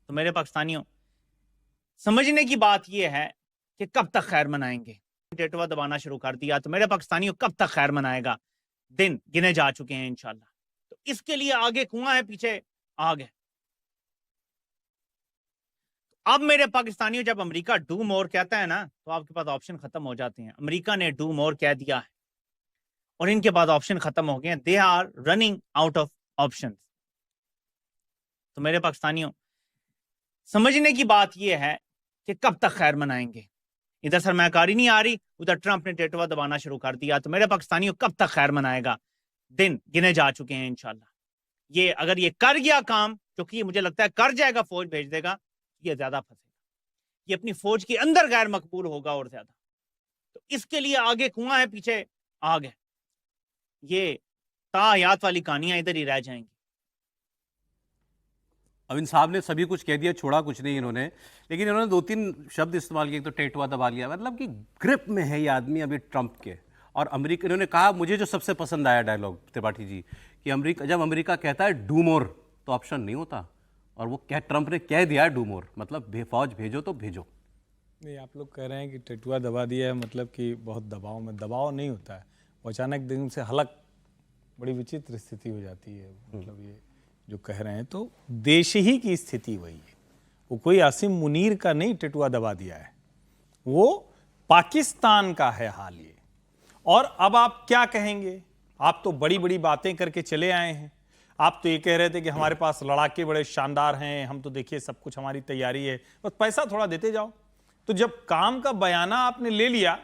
तो मेरे पाकिस्तानियों, समझने की बात यह है कि कब तक खैर मनाएंगे। टेटवा दबाना शुरू कर दिया तो मेरे पाकिस्तानियों कब तक खैर मनाएगा। दिन गिने जा चुके हैं इंशाल्लाह। तो इसके लिए आगे कुआं है, पीछे आग है। अब मेरे पाकिस्तानियों, जब अमेरिका डू मोर कहता है ना, तो आपके पास ऑप्शन खत्म हो जाते हैं। अमेरिका ने डू मोर कह दिया है और इनके पास ऑप्शन खत्म हो गए हैं। They are running out of option. तो मेरे पाकिस्तानियों, समझने की बात यह है कि कब तक खैर मनाएंगे। इधर सरमाकारी नहीं आ रही, उधर ट्रंप ने टेटवा दबाना शुरू कर दिया। तो मेरे पाकिस्तानियों कब तक खैर मनाएगा। दिन गिने जा चुके हैं इंशाल्लाह। ये अगर ये कर गया काम, क्योंकि मुझे लगता है कर जाएगा, फौज भेज देगा, ये ज्यादा फंसेगा। ये अपनी फौज के अंदर गैर मकबूल होगा और ज्यादा। तो इसके लिए आगे कुआं है, पीछे आग है। ये तायात वाली कहानियां इधर ही रह जाएंगी। अब इन साहब ने सभी कुछ कह दिया, छोड़ा कुछ नहीं इन्होंने, लेकिन इन्होंने 2-3 शब्द इस्तेमाल किए। तो टेटवा दबा लिया, मतलब कि ग्रिप में है ये आदमी अभी ट्रंप के। और अमेरिका, इन्होंने कहा, मुझे जो सबसे पसंद आया डायलॉग त्रिपाठी जी, कि जब अमेरिका कहता है डू मोर तो ऑप्शन नहीं होता, और वो ट्रंप ने कह दिया डू मोर, मतलब फौज भेजो तो भेजो। नहीं, आप लोग कह रहे हैं कि टेटुआ दबा दिया है, मतलब कि बहुत दबाव में। दबाव नहीं होता है, वो अचानक दिन से हलक, बड़ी विचित्र स्थिति हो जाती है। मतलब ये जो कह रहे हैं, तो देश ही की स्थिति वही है। वो कोई आसिम मुनीर का नहीं टेटुआ दबा दिया है, वो पाकिस्तान का है हाल ये। और अब आप क्या कहेंगे? आप तो बड़ी बड़ी बातें करके चले आए हैं। आप तो ये कह रहे थे कि हमारे पास लड़ाके बड़े शानदार हैं, हम तो देखिए सब कुछ हमारी तैयारी है, बस पैसा थोड़ा देते जाओ। तो जब काम का बयाना आपने ले लिया,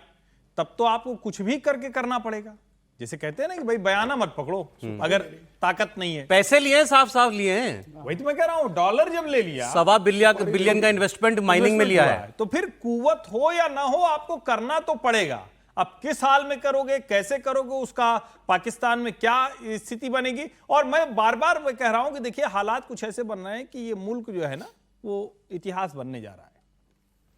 तब तो आपको कुछ भी करके करना पड़ेगा। जैसे कहते हैं ना कि भाई बयाना मत पकड़ो अगर ताकत नहीं है। पैसे लिए हैं, साफ साफ लिए हैं। वही तो मैं कह रहा हूं, डॉलर जब ले लिया, $1.25 बिलियन का इन्वेस्टमेंट माइनिंग में लिया है, तो फिर कुवत हो या ना हो, आपको करना तो पड़ेगा। अब किस हाल में करोगे, कैसे करोगे, उसका पाकिस्तान में क्या स्थिति बनेगी। और मैं बार बार कह रहा हूं कि देखिए, हालात कुछ ऐसे बन रहे हैं कि ये मुल्क जो है ना, वो इतिहास बनने जा रहा है।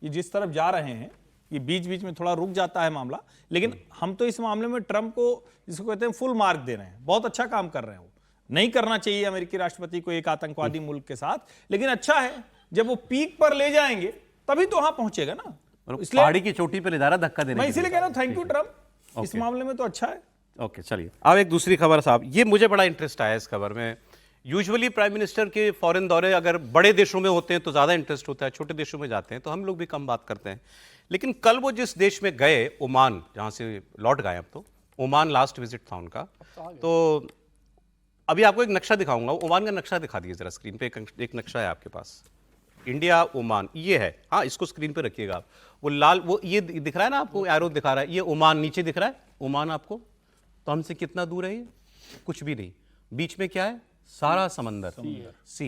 ये जिस तरफ जा रहे हैं, ये बीच बीच में थोड़ा रुक जाता है मामला, लेकिन हम तो इस मामले में ट्रंप को, जिसको कहते हैं, फुल मार्क दे रहे हैं। बहुत अच्छा काम कर रहे हैं वो। नहीं करना चाहिए अमेरिकी राष्ट्रपति को एक आतंकवादी मुल्क के साथ, लेकिन अच्छा है जब वो पीक पर ले जाएंगे तभी तो वहां पहुंचेगा ना। इसलिए पहाड़ी की चोटी पे ले जा रहा धक्का देने। मैं इसीलिए कह रहा हूं, थैंक यू ट्रंप, इस मामले में तो अच्छा है। ओके, चलिए अब एक दूसरी खबर साहब, ये मुझे बड़ा इंटरेस्ट आया इस खबर में। यूजुअली प्राइम मिनिस्टर के फॉरेन दौरे अगर बड़े देशों में होते हैं तो ज़्यादा इंटरेस्ट होता है, छोटे देशों में जाते हैं तो हम लोग भी कम बात करते हैं। लेकिन कल वो जिस देश में गए, ओमान, जहाँ से लौट गए, अब तो ओमान लास्ट विजिट था उनका। तो अभी आपको एक नक्शा दिखाऊंगा, ओमान का नक्शा दिखा दीजिए जरा स्क्रीन पे। एक नक्शा है आपके पास, इंडिया ओमान, ये है। हाँ, इसको स्क्रीन पे रखिएगा आप। वो लाल, वो ये दिख रहा है ना आपको, एरो दिखा रहा है, ये ओमान नीचे दिख रहा है ओमान आपको। तो हमसे कितना दूर है ये? कुछ भी नहीं। बीच में क्या है? सारा समंदर, सी।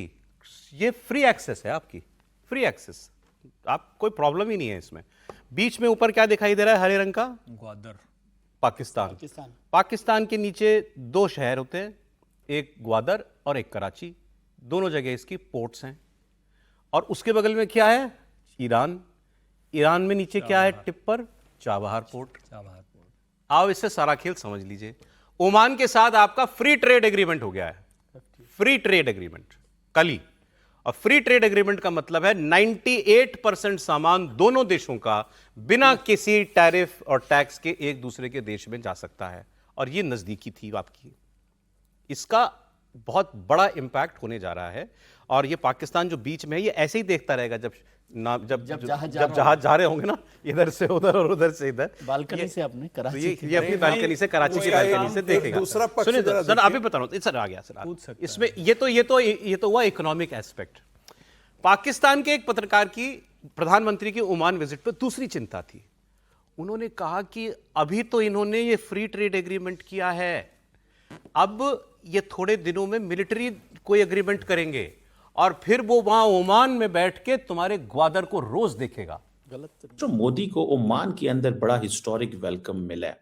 ये फ्री एक्सेस है आपकी, फ्री एक्सेस, आप कोई प्रॉब्लम ही नहीं है इसमें। बीच में ऊपर क्या दिखाई दे रहा है हरे रंग का? ग्वादर, पाकिस्तान। पाकिस्तान के नीचे 2 शहर होते हैं, एक ग्वादर और एक कराची। दोनों जगह इसकी पोर्ट्स हैं। और उसके बगल में क्या है? ईरान। ईरान में नीचे क्या है टिप पर? Chabahar port. आओ इससे सारा खेल समझ लीजिए। ओमान के साथ आपका फ्री ट्रेड एग्रीमेंट हो गया है, फ्री ट्रेड एग्रीमेंट कल ही। और फ्री ट्रेड एग्रीमेंट का मतलब है 98% सामान दोनों देशों का बिना किसी टैरिफ और टैक्स के एक दूसरे के देश में जा सकता है। और ये नजदीकी थी आपकी, इसका बहुत बड़ा इंपैक्ट होने जा रहा है। और ये पाकिस्तान जो बीच में है, ये ऐसे ही देखता रहेगा जब जहाज जा रहे होंगे ना, इधर से उधर और उधर से इधर, बालकनी से अपने कराची, ये अपनी बालकनी से, कराची की बालकनी से देखेगा। सुनिए सर, आप ही बता रहा हूं सर, आ गया सर इसमें। ये तो हुआ इकोनॉमिक एस्पेक्ट। पाकिस्तान के एक पत्रकार की प्रधानमंत्री की ओमान विजिट पर दूसरी चिंता थी। उन्होंने कहा कि अभी तो इन्होंने ये फ्री ट्रेड एग्रीमेंट किया है, अब ये थोड़े दिनों में मिलिट्री कोई एग्रीमेंट करेंगे और फिर वो वहां ओमान में बैठ के तुम्हारे ग्वादर को रोज देखेगा। गलत। तो मोदी को ओमान के अंदर बड़ा हिस्टोरिक वेलकम मिला है।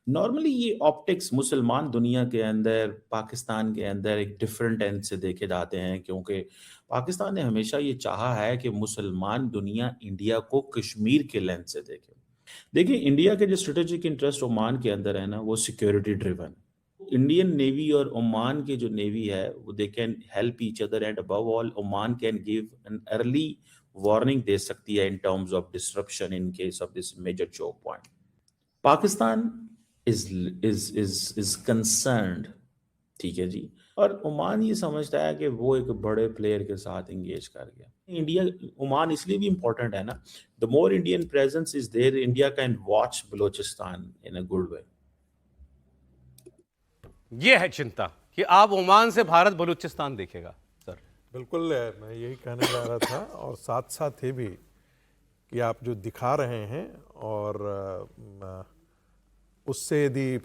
नॉर्मली ये ऑप्टिक्स मुसलमान दुनिया के अंदर, पाकिस्तान के अंदर एक डिफरेंट एंड से देखे जाते हैं, क्योंकि पाकिस्तान ने हमेशा ये चाहा है कि मुसलमान दुनिया इंडिया को कश्मीर के लेंस से देखे। देखिए, इंडिया के जो स्ट्रेटेजिक इंटरेस्ट ओमान के अंदर है ना, वो सिक्योरिटी ड्रिवन। इंडियन नेवी और ओमान के जो नेवी है वो they can help each other and above all Oman can give an early warning दे सकती है in terms of disruption in case of this major choke point. Pakistan is concerned, ठीक है जी, और ओमान ये समझता है कि वो एक बड़े प्लेयर के साथ एंगेज कर गया. इंडिया ओमान इसलिए भी इंपॉर्टेंट है ना, the more Indian presence is there, India can watch Balochistan in a good way. ये है चिंता कि आप ओमान से भारत बलूचिस्तान देखेगा सर. बिल्कुल, मैं यही कहने जा रहा था, और साथ साथ ये भी कि आप जो दिखा रहे हैं और उससे यदि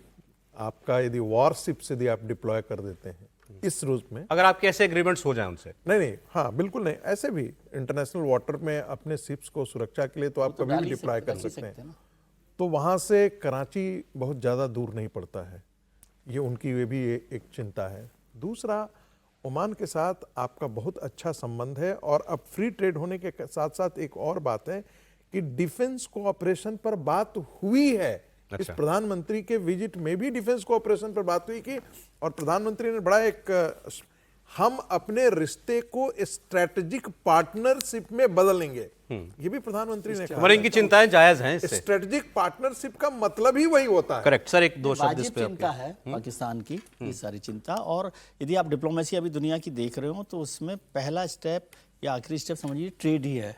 यदि वॉरशिप्स यदि आप डिप्लॉय कर देते हैं इस रूप में, अगर आपके ऐसे एग्रीमेंट्स हो जाएं उनसे, नहीं, हाँ बिल्कुल नहीं, ऐसे भी इंटरनेशनल वाटर में अपने शिप्स को सुरक्षा के लिए तो आप कभी भी डिप्लॉय कर सकते हैं. तो वहाँ से कराची बहुत ज़्यादा दूर नहीं पड़ता है, ये उनकी वे भी एक चिंता है. दूसरा, ओमान के साथ आपका बहुत अच्छा संबंध है, और अब फ्री ट्रेड होने के साथ साथ एक और बात है कि डिफेंस कोऑपरेशन पर बात हुई है. अच्छा. इस प्रधानमंत्री के विजिट में भी डिफेंस कोऑपरेशन पर बात हुई कि, और प्रधानमंत्री ने बड़ा एक हम अपने रिश्ते को स्ट्रेटेजिक पार्टनरशिप में बदलेंगे, ये भी प्रधानमंत्री ने कहा. इनकी चिंताएं जायज हैं इससे. स्ट्रेटेजिक पार्टनरशिप का मतलब ही वही होता है. करेक्ट सर, एक दो शब्द इस वाजिब पे चिंता है पाकिस्तान की, ये सारी चिंता. और यदि आप डिप्लोमेसी अभी दुनिया की देख रहे हो तो उसमें पहला स्टेप या आखिरी स्टेप समझिए ट्रेड ही है.